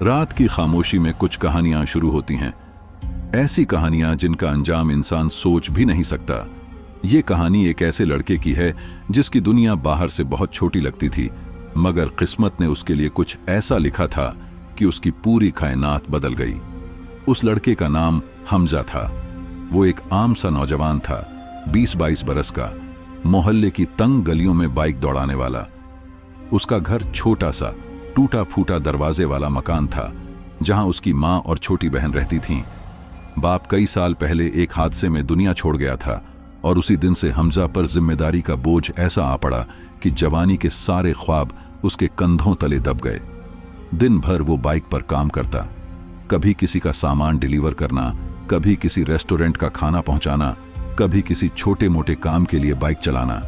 रात की खामोशी में कुछ कहानियां शुरू होती हैं, ऐसी कहानियां जिनका अंजाम इंसान सोच भी नहीं सकता। ये कहानी एक ऐसे लड़के की है जिसकी दुनिया बाहर से बहुत छोटी लगती थी, मगर किस्मत ने उसके लिए कुछ ऐसा लिखा था कि उसकी पूरी कायनात बदल गई। उस लड़के का नाम हमजा था। वो एक आम सा नौजवान था, 20-22 बरस का, मोहल्ले की तंग गलियों में बाइक दौड़ाने वाला। उसका घर छोटा सा टूटा फूटा दरवाजे वाला मकान था, जहां उसकी मां और छोटी बहन रहती थीं। बाप कई साल पहले एक हादसे में दुनिया छोड़ गया था और उसी दिन से हमजा पर जिम्मेदारी का बोझ ऐसा आ पड़ा कि जवानी के सारे ख्वाब उसके कंधों तले दब गए। दिन भर वो बाइक पर काम करता, कभी किसी का सामान डिलीवर करना, कभी किसी रेस्टोरेंट का खाना पहुंचाना, कभी किसी छोटे मोटे काम के लिए बाइक चलाना।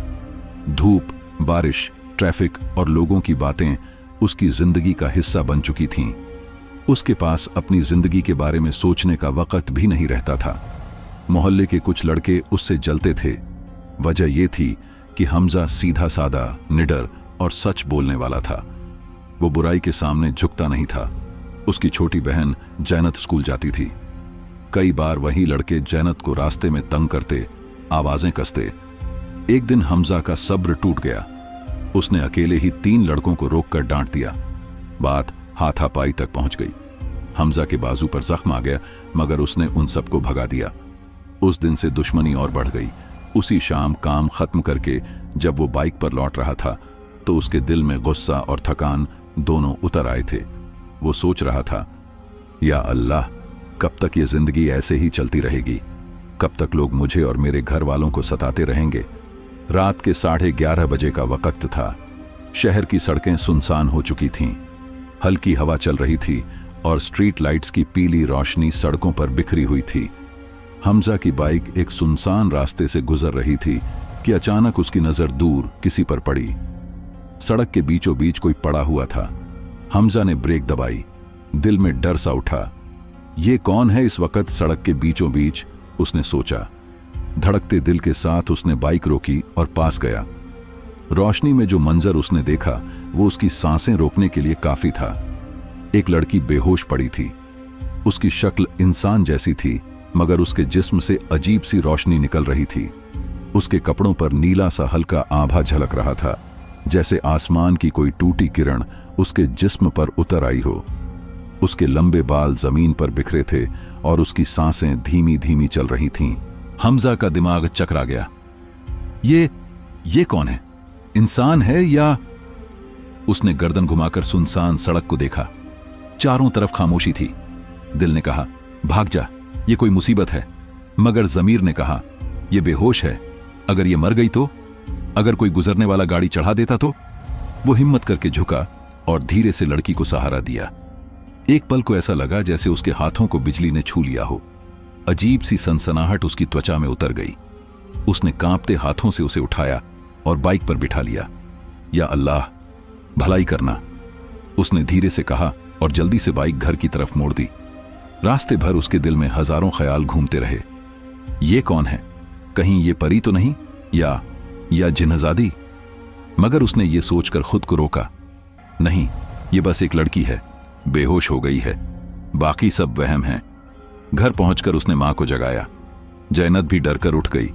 धूप, बारिश, ट्रैफिक और लोगों की बातें उसकी जिंदगी का हिस्सा बन चुकी थीं। उसके पास अपनी जिंदगी के बारे में सोचने का वक्त भी नहीं रहता था। मोहल्ले के कुछ लड़के उससे जलते थे। वजह यह थी कि हमजा सीधा सादा, निडर और सच बोलने वाला था। वो बुराई के सामने झुकता नहीं था। उसकी छोटी बहन जैनत स्कूल जाती थी। कई बार वही लड़के जैनत को रास्ते में तंग करते, आवाजें कसते। एक दिन हमजा का सब्र टूट गया। उसने अकेले ही 3 लड़कों को रोककर डांट दिया। बात हाथापाई तक पहुंच गई। हमजा के बाजू पर जख्म आ गया, मगर उसने उन सबको भगा दिया। उस दिन से दुश्मनी और बढ़ गई। उसी शाम काम खत्म करके जब वो बाइक पर लौट रहा था तो उसके दिल में गुस्सा और थकान दोनों उतर आए थे। वो सोच रहा था, या अल्लाह, कब तक ये जिंदगी ऐसे ही चलती रहेगी? कब तक लोग मुझे और मेरे घर वालों को सताते रहेंगे? रात के 11:30 बजे का वक्त था। शहर की सड़कें सुनसान हो चुकी थीं। हल्की हवा चल रही थी और स्ट्रीट लाइट्स की पीली रोशनी सड़कों पर बिखरी हुई थी। हमजा की बाइक एक सुनसान रास्ते से गुजर रही थी कि अचानक उसकी नजर दूर किसी पर पड़ी। सड़क के बीचों बीच कोई पड़ा हुआ था। हमजा ने ब्रेक दबाई। दिल में डर सा उठा। ये कौन है इस वक्त सड़क के बीचों बीच? उसने सोचा। धड़कते दिल के साथ उसने बाइक रोकी और पास गया। रोशनी में जो मंजर उसने देखा वो उसकी सांसें रोकने के लिए काफी था। एक लड़की बेहोश पड़ी थी। उसकी शक्ल इंसान जैसी थी, मगर उसके जिस्म से अजीब सी रोशनी निकल रही थी। उसके कपड़ों पर नीला सा हल्का आभा झलक रहा था, जैसे आसमान की कोई टूटी किरण उसके जिस्म पर उतर आई हो। उसके लंबे बाल जमीन पर बिखरे थे और उसकी सांसें धीमी धीमी चल रही थीं। हमजा का दिमाग चकरा गया। ये कौन है? इंसान है या? उसने गर्दन घुमाकर सुनसान सड़क को देखा। चारों तरफ खामोशी थी। दिल ने कहा, भाग जा, ये कोई मुसीबत है। मगर जमीर ने कहा, ये बेहोश है, अगर ये मर गई तो? अगर कोई गुजरने वाला गाड़ी चढ़ा देता तो? वो हिम्मत करके झुका और धीरे से लड़की को सहारा दिया। एक पल को ऐसा लगा जैसे उसके हाथों को बिजली ने छू लिया हो। अजीब सी सनसनाहट उसकी त्वचा में उतर गई। उसने कांपते हाथों से उसे उठाया और बाइक पर बिठा लिया। या अल्लाह, भलाई करना, उसने धीरे से कहा और जल्दी से बाइक घर की तरफ मोड़ दी। रास्ते भर उसके दिल में हजारों ख्याल घूमते रहे। ये कौन है? कहीं ये परी तो नहीं, या जिन्नजादी? मगर उसने ये सोचकर खुद को रोका। नहीं, ये बस एक लड़की है, बेहोश हो गई है, बाकी सब वहम है। घर पहुंचकर उसने मां को जगाया। जैनत भी डरकर उठ गई।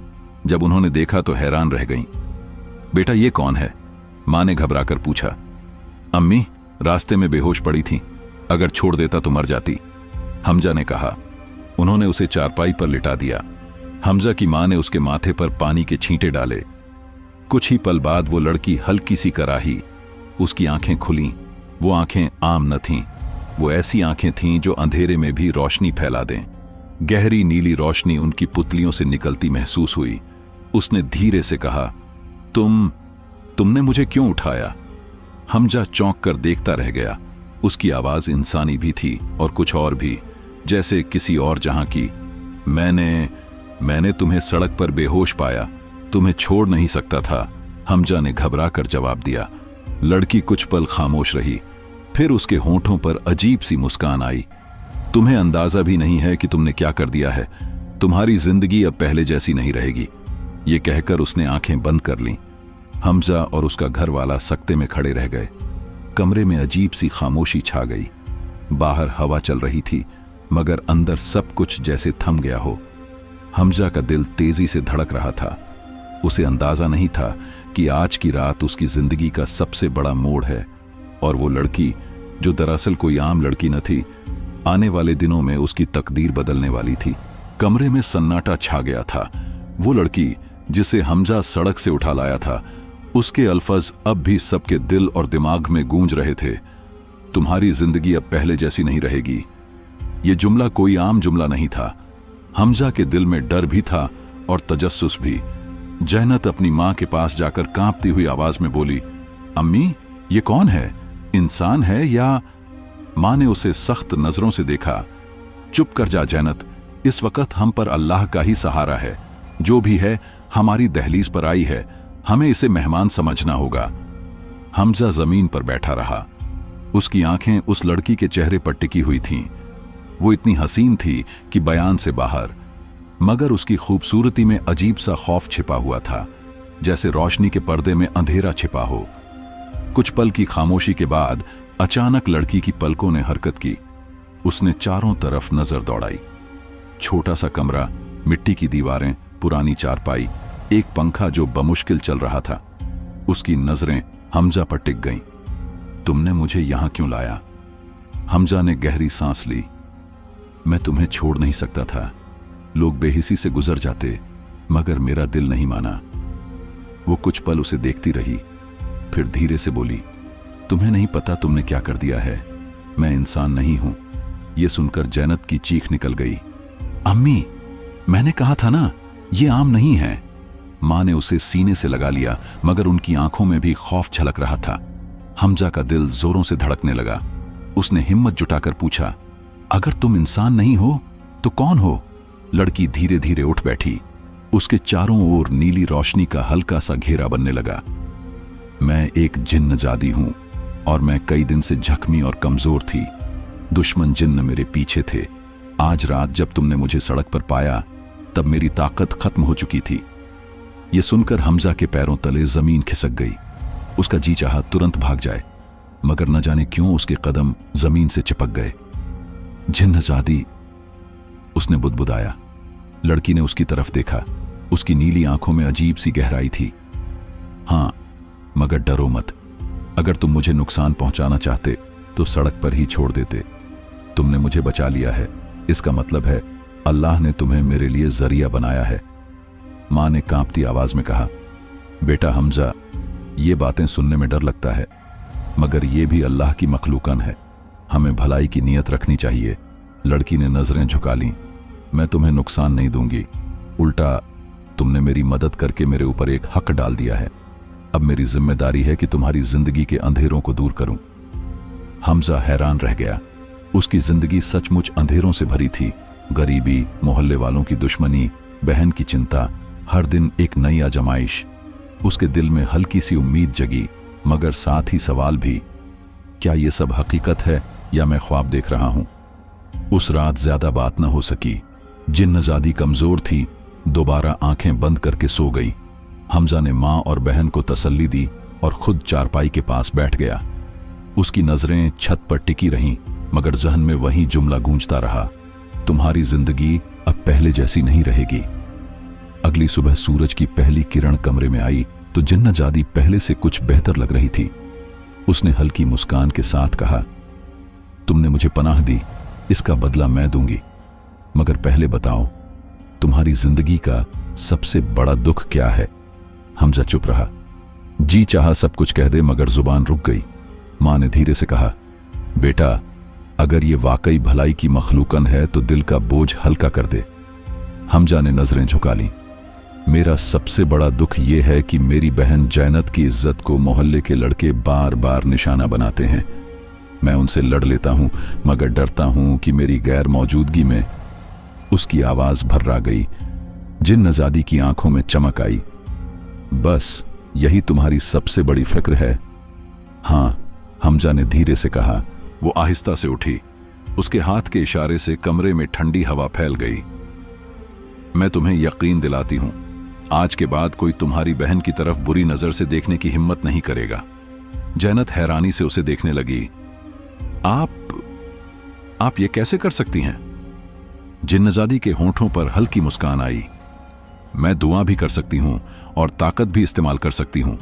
जब उन्होंने देखा तो हैरान रह गईं। बेटा, ये कौन है? मां ने घबराकर पूछा। अम्मी, रास्ते में बेहोश पड़ी थी, अगर छोड़ देता तो मर जाती, हमजा ने कहा। उन्होंने उसे चारपाई पर लिटा दिया। हमजा की मां ने उसके माथे पर पानी के छींटे डाले। कुछ ही पल बाद वो लड़की हल्की सी कराही। उसकी आंखें खुलीं। वो आंखें आम न थीं। वो ऐसी आंखें थीं जो अंधेरे में भी रोशनी फैला दें। गहरी नीली रोशनी उनकी पुतलियों से निकलती महसूस हुई। उसने धीरे से कहा, तुमने मुझे क्यों उठाया? हमजा चौंक कर देखता रह गया। उसकी आवाज इंसानी भी थी और कुछ और भी, जैसे किसी और जहां की। मैंने तुम्हें सड़क पर बेहोश पाया, तुम्हें छोड़ नहीं सकता था, हमजा ने घबरा कर जवाब दिया। लड़की कुछ पल खामोश रही, फिर उसके होंठों पर अजीब सी मुस्कान आई। तुम्हें अंदाजा भी नहीं है कि तुमने क्या कर दिया है। तुम्हारी जिंदगी अब पहले जैसी नहीं रहेगी। ये कहकर उसने आंखें बंद कर लीं। हमजा और उसका घर वाला सकते में खड़े रह गए। कमरे में अजीब सी खामोशी छा गई। बाहर हवा चल रही थी, मगर अंदर सब कुछ जैसे थम गया हो। हमजा का दिल तेजी से धड़क रहा था। उसे अंदाजा नहीं था कि आज की रात उसकी जिंदगी का सबसे बड़ा मोड़ है, और वो लड़की, जो दरअसल कोई आम लड़की न थी, आने वाले दिनों में उसकी तकदीर बदलने वाली थी। कमरे में सन्नाटा छा गया था। वो लड़की जिसे हमजा सड़क से उठा लाया था, उसके अल्फाज अब भी सबके दिल और दिमाग में गूंज रहे थे। तुम्हारी जिंदगी अब पहले जैसी नहीं रहेगी। ये जुमला कोई आम जुमला नहीं था। हमजा के दिल में डर भी था और तजस्सुस भी। जहनत अपनी मां के पास जाकर कांपती हुई आवाज में बोली, अम्मी, ये कौन है? इंसान है या? मां ने उसे सख्त नजरों से देखा। चुप कर जा जैनत, इस वक्त हम पर अल्लाह का ही सहारा है। जो भी है हमारी दहलीज पर आई है, हमें इसे मेहमान समझना होगा। हमजा जमीन पर बैठा रहा। उसकी आंखें उस लड़की के चेहरे पर टिकी हुई थीं। वो इतनी हसीन थी कि बयान से बाहर, मगर उसकी खूबसूरती में अजीब सा खौफ छिपा हुआ था, जैसे रोशनी के पर्दे में अंधेरा छिपा हो। कुछ पल की खामोशी के बाद अचानक लड़की की पलकों ने हरकत की। उसने चारों तरफ नजर दौड़ाई। छोटा सा कमरा, मिट्टी की दीवारें, पुरानी चारपाई, एक पंखा जो बमुश्किल चल रहा था। उसकी नजरें हमजा पर टिक गईं। तुमने मुझे यहां क्यों लाया? हमजा ने गहरी सांस ली। मैं तुम्हें छोड़ नहीं सकता था। लोग बेहिसी से गुजर जाते, मगर मेरा दिल नहीं माना। वो कुछ पल उसे देखती रही, फिर धीरे से बोली, तुम्हें नहीं पता तुमने क्या कर दिया है। मैं इंसान नहीं हूं। यह सुनकर जैनत की चीख निकल गई। अम्मी, मैंने कहा था ना, ये आम नहीं है। मां ने उसे सीने से लगा लिया, मगर उनकी आंखों में भी खौफ झलक रहा था। हमजा का दिल जोरों से धड़कने लगा। उसने हिम्मत जुटाकर पूछा, अगर तुम इंसान नहीं हो तो कौन हो? लड़की धीरे धीरे उठ बैठी। उसके चारों ओर नीली रोशनी का हल्का सा घेरा बनने लगा। मैं एक जिन्न जादी हूं, और मैं कई दिन से जख्मी और कमजोर थी। दुश्मन जिन्न मेरे पीछे थे। आज रात जब तुमने मुझे सड़क पर पाया, तब मेरी ताकत खत्म हो चुकी थी। यह सुनकर हमजा के पैरों तले जमीन खिसक गई। उसका जी चाहा तुरंत भाग जाए, मगर न जाने क्यों उसके कदम जमीन से चिपक गए। जिन्नजादी, उसने बुदबुदाया। लड़की ने उसकी तरफ देखा। उसकी नीली आंखों में अजीब सी गहराई थी। हां, मगर डरो मत। अगर तुम मुझे नुकसान पहुंचाना चाहते तो सड़क पर ही छोड़ देते। तुमने मुझे बचा लिया है, इसका मतलब है अल्लाह ने तुम्हें मेरे लिए जरिया बनाया है। मां ने कांपती आवाज में कहा, बेटा हमजा, ये बातें सुनने में डर लगता है, मगर ये भी अल्लाह की मखलूकन है। हमें भलाई की नीयत रखनी चाहिए। लड़की ने नजरें झुका लीं। मैं तुम्हें नुकसान नहीं दूंगी, उल्टा तुमने मेरी मदद करके मेरे ऊपर एक हक डाल दिया है। अब मेरी जिम्मेदारी है कि तुम्हारी जिंदगी के अंधेरों को दूर करूं। हमजा हैरान रह गया। उसकी जिंदगी सचमुच अंधेरों से भरी थी। गरीबी, मोहल्ले वालों की दुश्मनी, बहन की चिंता, हर दिन एक नई आजमाइश। उसके दिल में हल्की सी उम्मीद जगी, मगर साथ ही सवाल भी, क्या ये सब हकीकत है या मैं ख्वाब देख रहा हूं? उस रात ज्यादा बात न हो सकी। जिन्नजादी कमजोर थी, दोबारा आंखें बंद करके सो गई। हमजा ने मां और बहन को तसल्ली दी और खुद चारपाई के पास बैठ गया। उसकी नजरें छत पर टिकी रहीं, मगर जहन में वही जुमला गूंजता रहा, तुम्हारी जिंदगी अब पहले जैसी नहीं रहेगी। अगली सुबह सूरज की पहली किरण कमरे में आई तो जिन्नजादी पहले से कुछ बेहतर लग रही थी। उसने हल्की मुस्कान के साथ कहा, तुमने मुझे पनाह दी, इसका बदला मैं दूंगी। मगर पहले बताओ, तुम्हारी जिंदगी का सबसे बड़ा दुख क्या है? हमजा चुप रहा। जी चाहा सब कुछ कह दे, मगर जुबान रुक गई। मां ने धीरे से कहा, बेटा, अगर ये वाकई भलाई की मखलूकन है तो दिल का बोझ हल्का कर दे। हमजा ने नजरें झुका ली। मेरा सबसे बड़ा दुख यह है कि मेरी बहन जैनत की इज्जत को मोहल्ले के लड़के बार बार निशाना बनाते हैं। मैं उनसे लड़ लेता हूं, मगर डरता हूं कि मेरी गैर मौजूदगी में। उसकी आवाज भर्रा गई। जिन्नजादी की आंखों में चमक आई। बस यही तुम्हारी सबसे बड़ी फिक्र है? हां, हमजा ने धीरे से कहा। वो आहिस्ता से उठी। उसके हाथ के इशारे से कमरे में ठंडी हवा फैल गई। मैं तुम्हें यकीन दिलाती हूं, आज के बाद कोई तुम्हारी बहन की तरफ बुरी नजर से देखने की हिम्मत नहीं करेगा। जैनत हैरानी से उसे देखने लगी। आप आप ये कैसे कर सकती हैं? जिन्नजादी के होंठों पर हल्की मुस्कान आई। मैं दुआ भी कर सकती हूं और ताकत भी इस्तेमाल कर सकती हूं।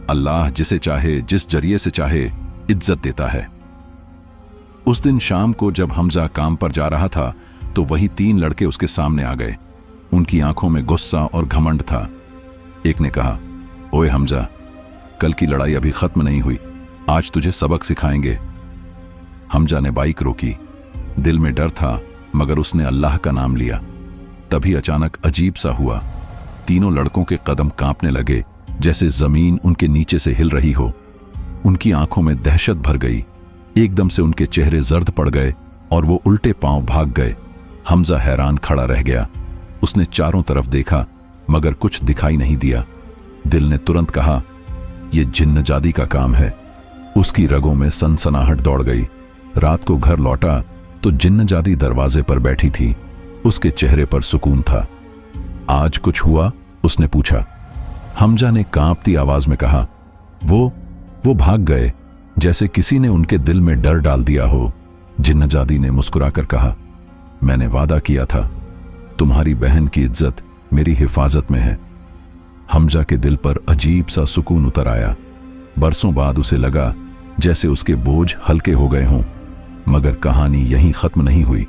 अल्लाह जिसे चाहे, जिस जरिए से चाहे, इज्जत देता है। उस दिन शाम को जब हमजा काम पर जा रहा था तो वही 3 लड़के उसके सामने आ गए। उनकी आंखों में गुस्सा और घमंड था। एक ने कहा, ओए हमजा, कल की लड़ाई अभी खत्म नहीं हुई, आज तुझे सबक सिखाएंगे। हमजा ने बाइक रोकी। दिल में डर था मगर उसने अल्लाह का नाम लिया। तभी अचानक अजीब सा हुआ। तीनों लड़कों के कदम कांपने लगे, जैसे जमीन उनके नीचे से हिल रही हो। उनकी आंखों में दहशत भर गई। एकदम से उनके चेहरे जर्द पड़ गए और वो उल्टे पांव भाग गए। हमजा हैरान खड़ा रह गया। उसने चारों तरफ देखा मगर कुछ दिखाई नहीं दिया। दिल ने तुरंत कहा, यह जिन्नजादी का काम है। उसकी रगों में सनसनाहट दौड़ गई। रात को घर लौटा तो जिन्नजादी दरवाजे पर बैठी थी। उसके चेहरे पर सुकून था। आज कुछ हुआ? उसने पूछा। हमजा ने कांपती आवाज में कहा, वो भाग गए, जैसे किसी ने उनके दिल में डर डाल दिया हो। जिन्नजादी ने मुस्कुराकर कहा, मैंने वादा किया था, तुम्हारी बहन की इज्जत मेरी हिफाजत में है। हमजा के दिल पर अजीब सा सुकून उतर आया। बरसों बाद उसे लगा जैसे उसके बोझ हल्के हो गए हों। मगर कहानी यहीं खत्म नहीं हुई।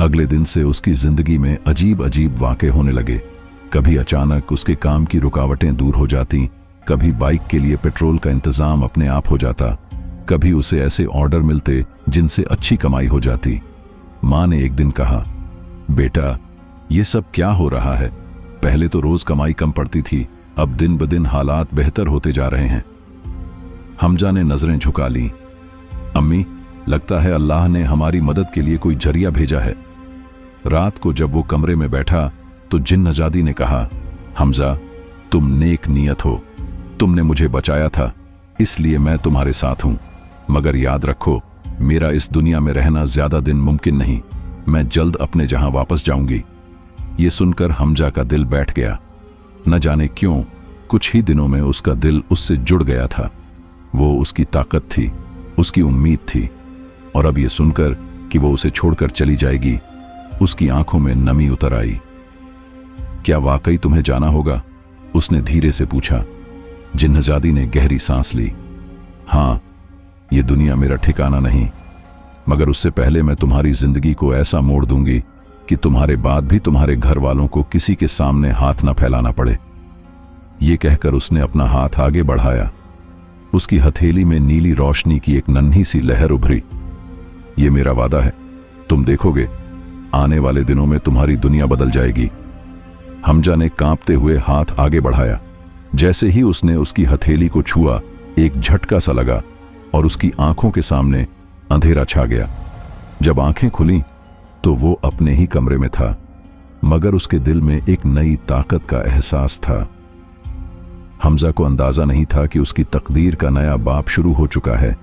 अगले दिन से उसकी जिंदगी में अजीब अजीब वाक़े होने लगे। कभी अचानक उसके काम की रुकावटें दूर हो जाती, कभी बाइक के लिए पेट्रोल का इंतजाम अपने आप हो जाता, कभी उसे ऐसे ऑर्डर मिलते जिनसे अच्छी कमाई हो जाती। माँ ने एक दिन कहा, बेटा, ये सब क्या हो रहा है? पहले तो रोज कमाई कम पड़ती थी, अब दिन ब दिन हालात बेहतर होते जा रहे हैं। हमजा ने नजरें झुका ली। अम्मी, लगता है अल्लाह ने हमारी मदद के लिए कोई जरिया भेजा है। रात को जब वो कमरे में बैठा तो जिन्नजादी ने कहा, हमजा, तुम नेक नियत हो। तुमने मुझे बचाया था, इसलिए मैं तुम्हारे साथ हूं। मगर याद रखो, मेरा इस दुनिया में रहना ज्यादा दिन मुमकिन नहीं। मैं जल्द अपने जहां वापस जाऊंगी। ये सुनकर हमजा का दिल बैठ गया। न जाने क्यों कुछ ही दिनों में उसका दिल उससे जुड़ गया था। वो उसकी ताकत थी, उसकी उम्मीद थी। और अब ये सुनकर कि वो उसे छोड़कर चली जाएगी, उसकी आंखों में नमी उतर आई। क्या वाकई तुम्हें जाना होगा? उसने धीरे से पूछा। जिन्नजादी ने गहरी सांस ली। हाँ, ये दुनिया मेरा ठिकाना नहीं, मगर उससे पहले मैं तुम्हारी जिंदगी को ऐसा मोड़ दूंगी कि तुम्हारे बाद भी तुम्हारे घर वालों को किसी के सामने हाथ न फैलाना पड़े। ये कहकर उसने अपना हाथ आगे बढ़ाया। उसकी हथेली में नीली रोशनी की एक नन्ही सी लहर उभरी। ये मेरा वादा है, तुम देखोगे, आने वाले दिनों में तुम्हारी दुनिया बदल जाएगी। हमजा ने कांपते हुए हाथ आगे बढ़ाया। जैसे ही उसने उसकी हथेली को छुआ, एक झटका सा लगा और उसकी आंखों के सामने अंधेरा छा गया। जब आंखें खुलीं तो वो अपने ही कमरे में था, मगर उसके दिल में एक नई ताकत का एहसास था। हमजा को अंदाजा नहीं था कि उसकी तकदीर का नया बाब शुरू हो चुका है।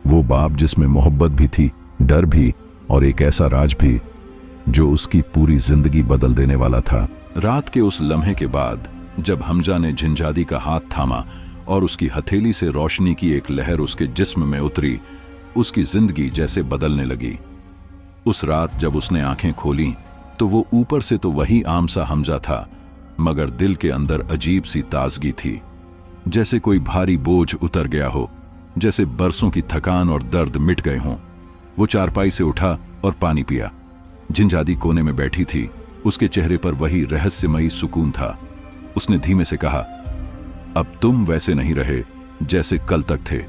वो बाब जिसमें मोहब्बत भी थी, डर भी और एक ऐसा राज भी जो उसकी पूरी जिंदगी बदल देने वाला था। रात के उस लम्हे के बाद जब हमजा ने जिन्नजादी का हाथ थामा और उसकी हथेली से रोशनी की एक लहर उसके जिस्म में उतरी, उसकी जिंदगी जैसे बदलने लगी। उस रात जब उसने आंखें खोलीं तो वो ऊपर से तो वही आम सा हमजा था, मगर दिल के अंदर अजीब सी ताजगी थी। जैसे कोई भारी बोझ उतर गया हो, जैसे बरसों की थकान और दर्द मिट गए हों। वो चारपाई से उठा और पानी पिया। जिन्नजादी कोने में बैठी थी, उसके चेहरे पर वही रहस्यमयी सुकून था। उसने धीमे से कहा, अब तुम वैसे नहीं रहे जैसे कल तक थे।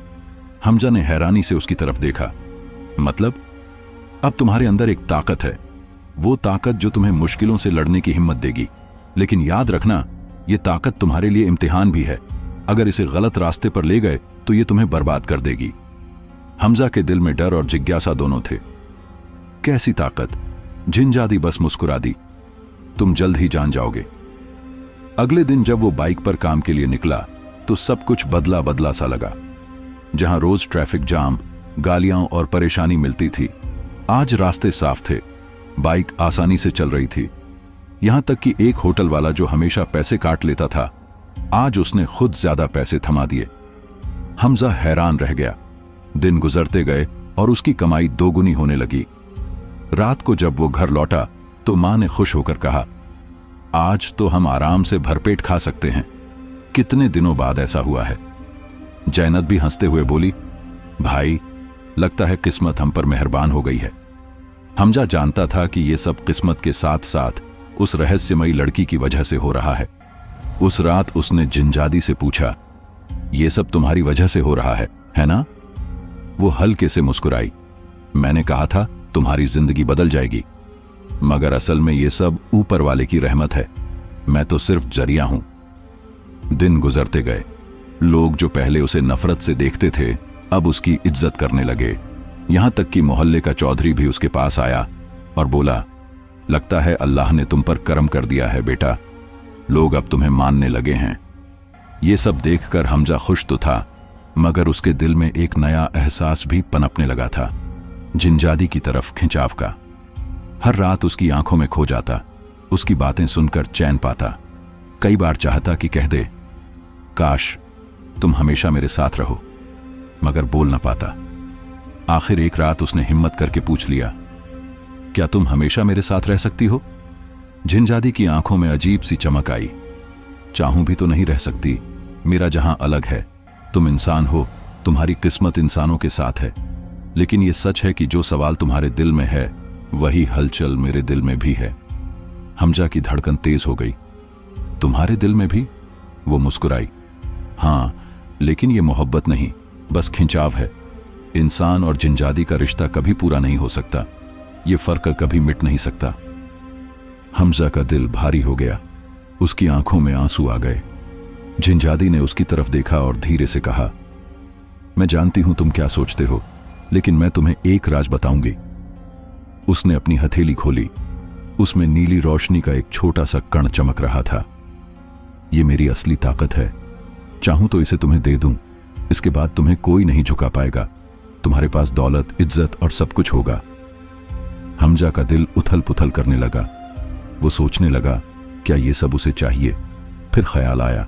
हमजा ने हैरानी से उसकी तरफ देखा। मतलब? अब तुम्हारे अंदर एक ताकत है, वो ताकत जो तुम्हें मुश्किलों से लड़ने की हिम्मत देगी। लेकिन याद रखना, ये ताकत तुम्हारे लिए इम्तिहान भी है। अगर इसे गलत रास्ते पर ले गए तो ये तुम्हें बर्बाद कर देगी। हमजा के दिल में डर और जिज्ञासा दोनों थे। कैसी ताकत? जिन्नजादी बस मुस्कुरा दी। तुम जल्द ही जान जाओगे। अगले दिन जब वो बाइक पर काम के लिए निकला तो सब कुछ बदला बदला सा लगा। जहां रोज ट्रैफिक जाम, गालियां और परेशानी मिलती थी, आज रास्ते साफ थे। बाइक आसानी से चल रही थी। यहां तक कि एक होटल वाला जो हमेशा पैसे काट लेता था, आज उसने खुद ज्यादा पैसे थमा दिए। हमजा हैरान रह गया। दिन गुजरते गए और उसकी कमाई दोगुनी होने लगी। रात को जब वो घर लौटा तो मां ने खुश होकर कहा, आज तो हम आराम से भरपेट खा सकते हैं। कितने दिनों बाद ऐसा हुआ है। जैनब भी हंसते हुए बोली, भाई, लगता है किस्मत हम पर मेहरबान हो गई है। हमजा जानता था कि ये सब किस्मत के साथ साथ उस रहस्यमयी लड़की की वजह से हो रहा है। उस रात उसने जिनजादी से पूछा, ये सब तुम्हारी वजह से हो रहा है ना? वो हल्के से मुस्कुराई। मैंने कहा था तुम्हारी जिंदगी बदल जाएगी, मगर असल में ये सब ऊपर वाले की रहमत है। मैं तो सिर्फ जरिया हूं। दिन गुजरते गए। लोग जो पहले उसे नफरत से देखते थे अब उसकी इज्जत करने लगे। यहां तक कि मोहल्ले का चौधरी भी उसके पास आया और बोला, लगता है अल्लाह ने तुम पर करम कर दिया है बेटा, लोग अब तुम्हें मानने लगे हैं। ये सब देखकर हमजा खुश तो था, मगर उसके दिल में एक नया एहसास भी पनपने लगा था, जिनजादी की तरफ खिंचाव का। हर रात उसकी आंखों में खो जाता, उसकी बातें सुनकर चैन पाता। कई बार चाहता कि कह दे, काश तुम हमेशा मेरे साथ रहो, मगर बोल न पाता। आखिर एक रात उसने हिम्मत करके पूछ लिया, क्या तुम हमेशा मेरे साथ रह सकती हो? जिनजादी की आंखों में अजीब सी चमक आई। चाहूं भी तो नहीं रह सकती, मेरा जहां अलग है। तुम इंसान हो, तुम्हारी किस्मत इंसानों के साथ है। लेकिन यह सच है कि जो सवाल तुम्हारे दिल में है वही हलचल मेरे दिल में भी है। हमजा की धड़कन तेज हो गई। तुम्हारे दिल में भी? वो मुस्कुराई। हां, लेकिन यह मोहब्बत नहीं, बस खिंचाव है। इंसान और जिनजादी का रिश्ता कभी पूरा नहीं हो सकता, यह फर्क कभी मिट नहीं सकता। हमजा का दिल भारी हो गया, उसकी आंखों में आंसू आ गए। जिनजादी ने उसकी तरफ देखा और धीरे से कहा, मैं जानती हूं तुम क्या सोचते हो, लेकिन मैं तुम्हें एक राज बताऊंगी। उसने अपनी हथेली खोली। उसमें नीली रोशनी का एक छोटा सा कण चमक रहा था। यह मेरी असली ताकत है, चाहूं तो इसे तुम्हें दे दूं। इसके बाद तुम्हें कोई नहीं झुका पाएगा। तुम्हारे पास दौलत, इज्जत और सब कुछ होगा। हमजा का दिल उथल पुथल करने लगा। वो सोचने लगा, क्या ये सब उसे चाहिए? फिर ख्याल आया,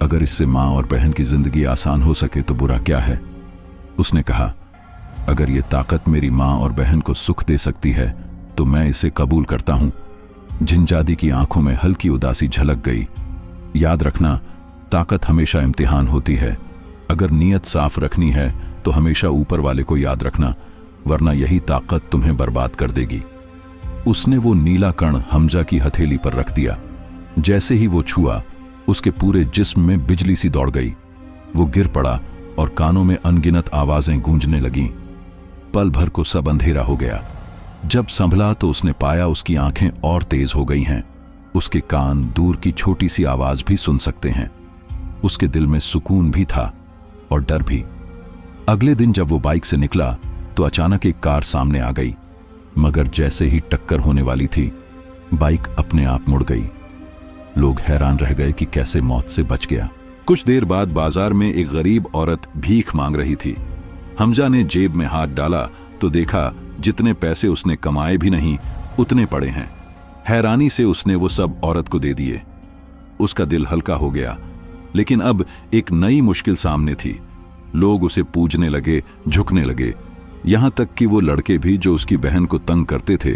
अगर इससे मां और बहन की जिंदगी आसान हो सके तो बुरा क्या है? उसने कहा, अगर ये ताकत मेरी मां और बहन को सुख दे सकती है तो मैं इसे कबूल करता हूं। जिनजादी की आंखों में हल्की उदासी झलक गई। याद रखना, ताकत हमेशा इम्तिहान होती है। अगर नीयत साफ रखनी है तो हमेशा ऊपर वाले को याद रखना, वरना यही ताकत तुम्हें बर्बाद कर देगी। उसने वो नीला कण हमजा की हथेली पर रख दिया। जैसे ही वो छुआ, उसके पूरे जिस्म में बिजली सी दौड़ गई। वो गिर पड़ा और कानों में अनगिनत आवाजें गूंजने लगीं। पल भर को सब अंधेरा हो गया। जब संभला तो उसने पाया उसकी आंखें और तेज हो गई हैं। उसके कान दूर की छोटी सी आवाज भी सुन सकते हैं। उसके दिल में सुकून भी था और डर भी। अगले दिन जब वो बाइक से निकला तो अचानक एक कार सामने आ गई, मगर जैसे ही टक्कर होने वाली थी, बाइक अपने आप मुड़ गई। लोग हैरान रह गए कि कैसे मौत से बच गया। कुछ देर बाद बाजार में एक गरीब औरत भीख मांग रही थी। हमजा ने जेब में हाथ डाला तो देखा जितने पैसे उसने कमाए भी नहीं उतने पड़े हैं। हैरानी से उसने वो सब औरत को दे दिए। उसका दिल हल्का हो गया, लेकिन अब एक नई मुश्किल सामने थी। लोग उसे पूजने लगे, झुकने लगे। यहां तक कि वो लड़के भी जो उसकी बहन को तंग करते थे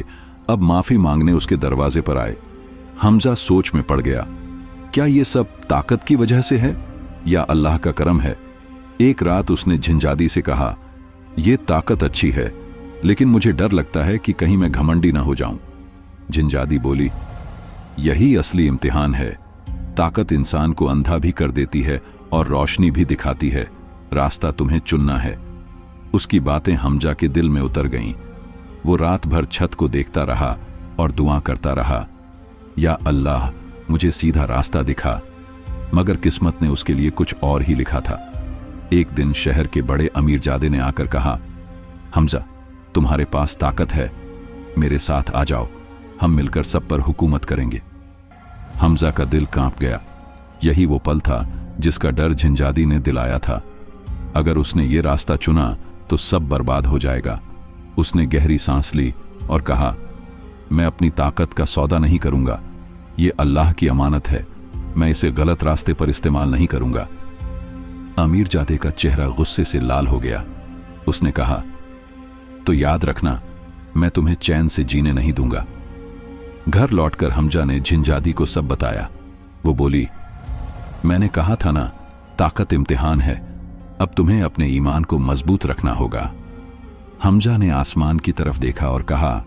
अब माफी मांगने उसके दरवाजे पर आए। हमजा सोच में पड़ गया, क्या ये सब ताकत की वजह से है या अल्लाह का करम है? एक रात उसने जिनजादी से कहा, यह ताकत अच्छी है, लेकिन मुझे डर लगता है कि कहीं मैं घमंडी ना हो जाऊं। जिनजादी बोली, यही असली इम्तिहान है। ताकत इंसान को अंधा भी कर देती है और रोशनी भी दिखाती है। रास्ता तुम्हें चुनना है। उसकी बातें हमजा के दिल में उतर गईं। वो रात भर छत को देखता रहा और दुआ करता रहा, या अल्लाह मुझे सीधा रास्ता दिखा। मगर किस्मत ने उसके लिए कुछ और ही लिखा था। एक दिन शहर के बड़े अमीरजादे ने आकर कहा, हमजा, तुम्हारे पास ताकत है, मेरे साथ आ जाओ, हम मिलकर सब पर हुकूमत करेंगे। हमजा का दिल कांप गया। यही वो पल था जिसका डर जिनजादी ने दिलाया था। अगर उसने ये रास्ता चुना तो सब बर्बाद हो जाएगा। उसने गहरी सांस ली और कहा, मैं अपनी ताकत का सौदा नहीं करूंगा। ये अल्लाह की अमानत है, मैं इसे गलत रास्ते पर इस्तेमाल नहीं करूंगा। अमीरजादे का चेहरा गुस्से से लाल हो गया। उसने कहा, तो याद रखना, मैं तुम्हें चैन से जीने नहीं दूंगा। घर लौटकर हमजा ने जिनजादी को सब बताया। वो बोली, मैंने कहा था ना, ताकत इम्तिहान है, अब तुम्हें अपने ईमान को मजबूत रखना होगा। हमजा ने आसमान की तरफ देखा और कहा,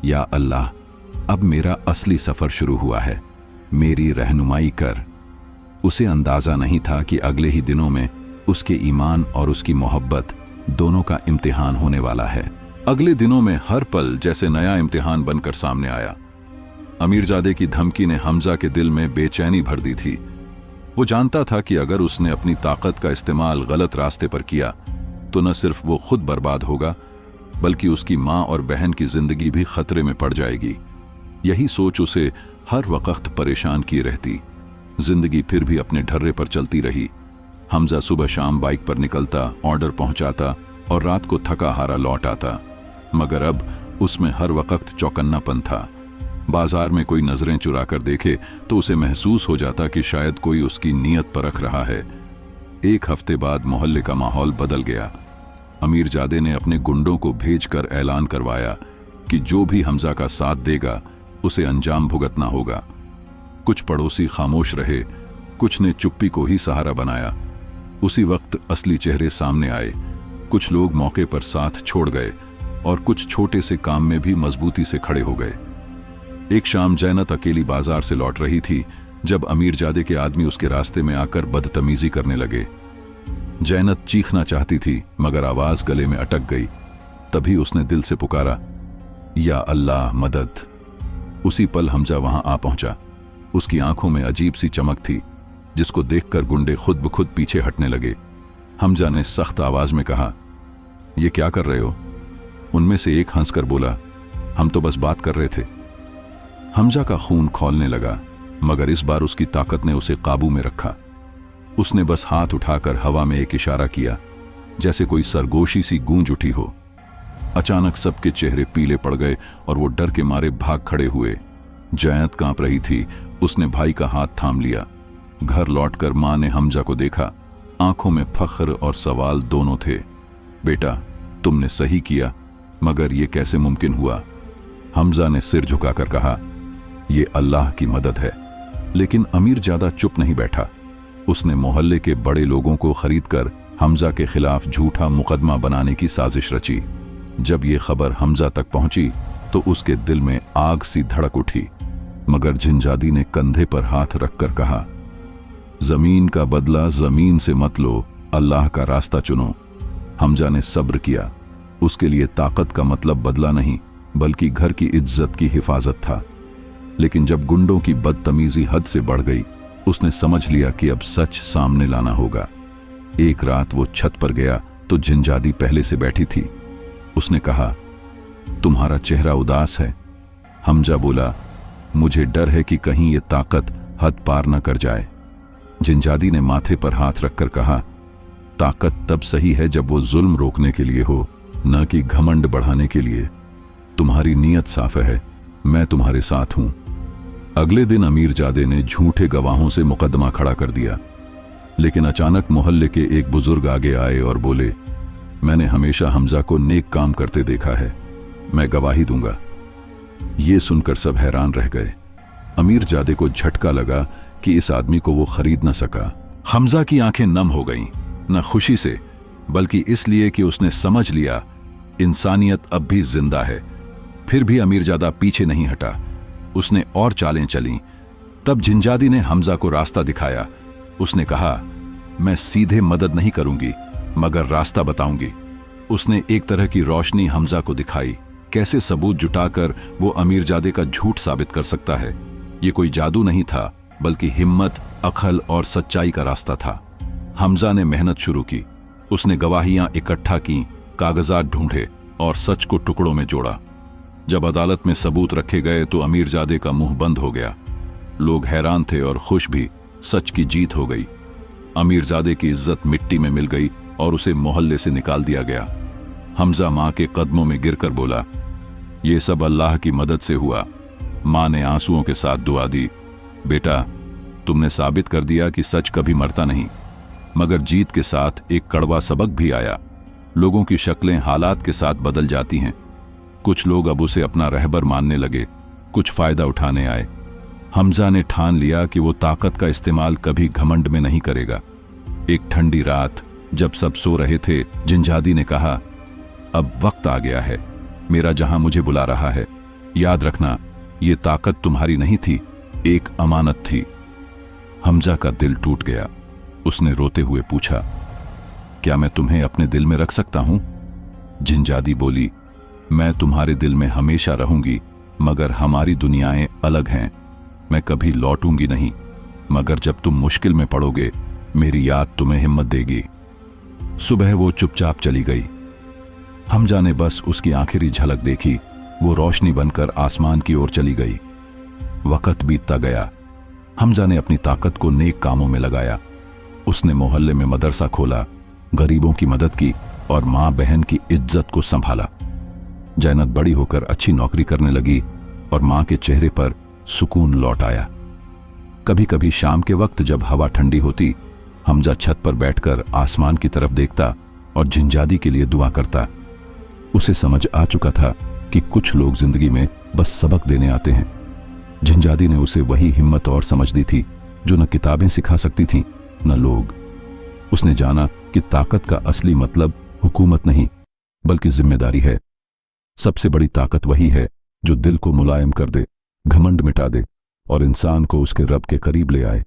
या अल्लाह, अब मेरा असली सफर शुरू हुआ है, मेरी रहनुमाई कर। उसे अंदाजा नहीं था कि अगले ही दिनों में उसके ईमान और उसकी मोहब्बत दोनों का इम्तिहान होने वाला है। अगले दिनों में हर पल जैसे नया इम्तिहान बनकर सामने आया। अमीरजादे की धमकी ने हमजा के दिल में बेचैनी भर दी थी। वो जानता था कि अगर उसने अपनी ताकत का इस्तेमाल गलत रास्ते पर किया तो न सिर्फ वो खुद बर्बाद होगा, बल्कि उसकी माँ और बहन की जिंदगी भी खतरे में पड़ जाएगी। यही सोच उसे हर वक्त परेशान किए रहती। जिंदगी फिर भी अपने ढर्रे पर चलती रही। हमजा सुबह शाम बाइक पर निकलता, ऑर्डर पहुंचाता और रात को थका हारा लौट आता, मगर अब उसमें हर वक्त चौकन्नापन था। बाजार में कोई नजरें चुरा कर देखे तो उसे महसूस हो जाता कि शायद कोई उसकी नीयत परख रहा है। एक हफ्ते बाद मोहल्ले का माहौल बदल गया। अमीरजादे ने अपने गुंडों को भेजकर ऐलान करवाया कि जो भी हमजा का साथ देगा उसे अंजाम भुगतना होगा। कुछ पड़ोसी खामोश रहे, कुछ ने चुप्पी को ही सहारा बनाया। उसी वक्त असली चेहरे सामने आए। कुछ लोग मौके पर साथ छोड़ गए और कुछ छोटे से काम में भी मजबूती से खड़े हो गए। एक शाम जैनत अकेली बाजार से लौट रही थी जब अमीरजादे के आदमी उसके रास्ते में आकर बदतमीजी करने लगे। जैनत चीखना चाहती थी मगर आवाज गले में अटक गई। तभी उसने दिल से पुकारा, या अल्लाह मदद। उसी पल हमजा वहां आ पहुंचा। उसकी आंखों में अजीब सी चमक थी जिसको देखकर गुंडे खुद ब खुद पीछे हटने लगे। हमजा ने सख्त आवाज में कहा, ये क्या कर रहे हो? उनमें से एक हंसकर बोला, हम तो बस बात कर रहे थे। हमजा का खून खौलने लगा, मगर इस बार उसकी ताकत ने उसे काबू में रखा। उसने बस हाथ उठाकर हवा में एक इशारा किया, जैसे कोई सरगोशी सी गूंज उठी हो। अचानक सबके चेहरे पीले पड़ गए और वो डर के मारे भाग खड़े हुए। जैनत कांप रही थी। उसने भाई का हाथ थाम लिया। घर लौटकर मां ने हमजा को देखा। आंखों में फख्र और सवाल दोनों थे। बेटा, तुमने सही किया, मगर ये कैसे मुमकिन हुआ? हमजा ने सिर झुकाकर कहा, ये अल्लाह की मदद है। लेकिन अमीरजादा चुप नहीं बैठा। उसने मोहल्ले के बड़े लोगों को खरीदकर हमजा के खिलाफ झूठा मुकदमा बनाने की साजिश रची। जब ये खबर हमजा तक पहुंची तो उसके दिल में आग सी धड़क उठी, मगर जिनजादी ने कंधे पर हाथ रखकर कहा, जमीन का बदला जमीन से मत लो, अल्लाह का रास्ता चुनो। हमजा ने सब्र किया। उसके लिए ताकत का मतलब बदला नहीं, बल्कि घर की इज्जत की हिफाजत था। लेकिन जब गुंडों की बदतमीजी हद से बढ़ गई, उसने समझ लिया कि अब सच सामने लाना होगा। एक रात वो छत पर गया तो जिनजादी पहले से बैठी थी। उसने कहा, तुम्हारा चेहरा उदास है। हमजा बोला, मुझे डर है कि कहीं ये ताकत हद पार न कर जाए। जिनजादी ने माथे पर हाथ रखकर कहा, ताकत तब सही है जब वो जुल्म रोकने के लिए हो, न कि घमंड बढ़ाने के लिए। तुम्हारी नीयत साफ है, मैं तुम्हारे साथ हूं। अगले दिन अमीरजादे ने झूठे गवाहों से मुकदमा खड़ा कर दिया। लेकिन अचानक मोहल्ले के एक बुजुर्ग आगे आए और बोले, मैंने हमेशा हमजा को नेक काम करते देखा है, मैं गवाही दूंगा। ये सुनकर सब हैरान रह गए। अमीरजादे को झटका लगा कि इस आदमी को वो खरीद न सका। हमजा की आंखें नम हो गईं, न खुशी से बल्कि इसलिए कि उसने समझ लिया इंसानियत अब भी जिंदा है। फिर भी अमीरजादा पीछे नहीं हटा। उसने और चालें चलीं। तब जिनजादी ने हमजा को रास्ता दिखाया। उसने कहा, मैं सीधे मदद नहीं करूंगी, मगर रास्ता बताऊंगी। उसने एक तरह की रोशनी हमजा को दिखाई, कैसे सबूत जुटाकर वो अमीरजादे का झूठ साबित कर सकता है। ये कोई जादू नहीं था, बल्कि हिम्मत, अक्ल और सच्चाई का रास्ता था। हमजा ने मेहनत शुरू की। उसने गवाहियां इकट्ठा की, कागजात ढूंढे और सच को टुकड़ों में जोड़ा। जब अदालत में सबूत रखे गए तो अमीरजादे का मुंह बंद हो गया। लोग हैरान थे और खुश भी। सच की जीत हो गई। अमीरजादे की इज्जत मिट्टी में मिल गई और उसे मोहल्ले से निकाल दिया गया। हमजा मां के कदमों में गिरकर बोला, यह सब अल्लाह की मदद से हुआ। मां ने आंसुओं के साथ दुआ दी, बेटा, तुमने साबित कर दिया कि सच कभी मरता नहीं। मगर जीत के साथ एक कड़वा सबक भी आया। लोगों की शक्लें हालात के साथ बदल जाती हैं। कुछ लोग अब उसे अपना रहबर मानने लगे, कुछ फायदा उठाने आए। हमजा ने ठान लिया कि वो ताकत का इस्तेमाल कभी घमंड में नहीं करेगा। एक ठंडी रात जब सब सो रहे थे, जिनजादी ने कहा, अब वक्त आ गया है, मेरा जहां मुझे बुला रहा है। याद रखना, ये ताकत तुम्हारी नहीं थी, एक अमानत थी। हमजा का दिल टूट गया। उसने रोते हुए पूछा, क्या मैं तुम्हें अपने दिल में रख सकता हूं? जिनजादी बोली, मैं तुम्हारे दिल में हमेशा रहूंगी, मगर हमारी दुनियाएं अलग हैं। मैं कभी लौटूंगी नहीं, मगर जब तुम मुश्किल में पड़ोगे, मेरी याद तुम्हें हिम्मत देगी। सुबह वो चुपचाप चली गई। हमजा ने बस उसकी आखिरी झलक देखी। वो रोशनी बनकर आसमान की ओर चली गई। वक्त बीतता गया। हमजा ने अपनी ताकत को नेक कामों में लगाया। उसने मोहल्ले में मदरसा खोला, गरीबों की मदद की और मां बहन की इज्जत को संभाला। जैनत बड़ी होकर अच्छी नौकरी करने लगी और मां के चेहरे पर सुकून लौट आया। कभी कभी शाम के वक्त जब हवा ठंडी होती, हमजा छत पर बैठकर आसमान की तरफ देखता और जिनजादी के लिए दुआ करता। उसे समझ आ चुका था कि कुछ लोग जिंदगी में बस सबक देने आते हैं। जिनजादी ने उसे वही हिम्मत और समझ दी थी जो न किताबें सिखा सकती थीं, न लोग। उसने जाना कि ताकत का असली मतलब हुकूमत नहीं, बल्कि जिम्मेदारी है। सबसे बड़ी ताकत वही है जो दिल को मुलायम कर दे, घमंड मिटा दे और इंसान को उसके रब के करीब ले आए।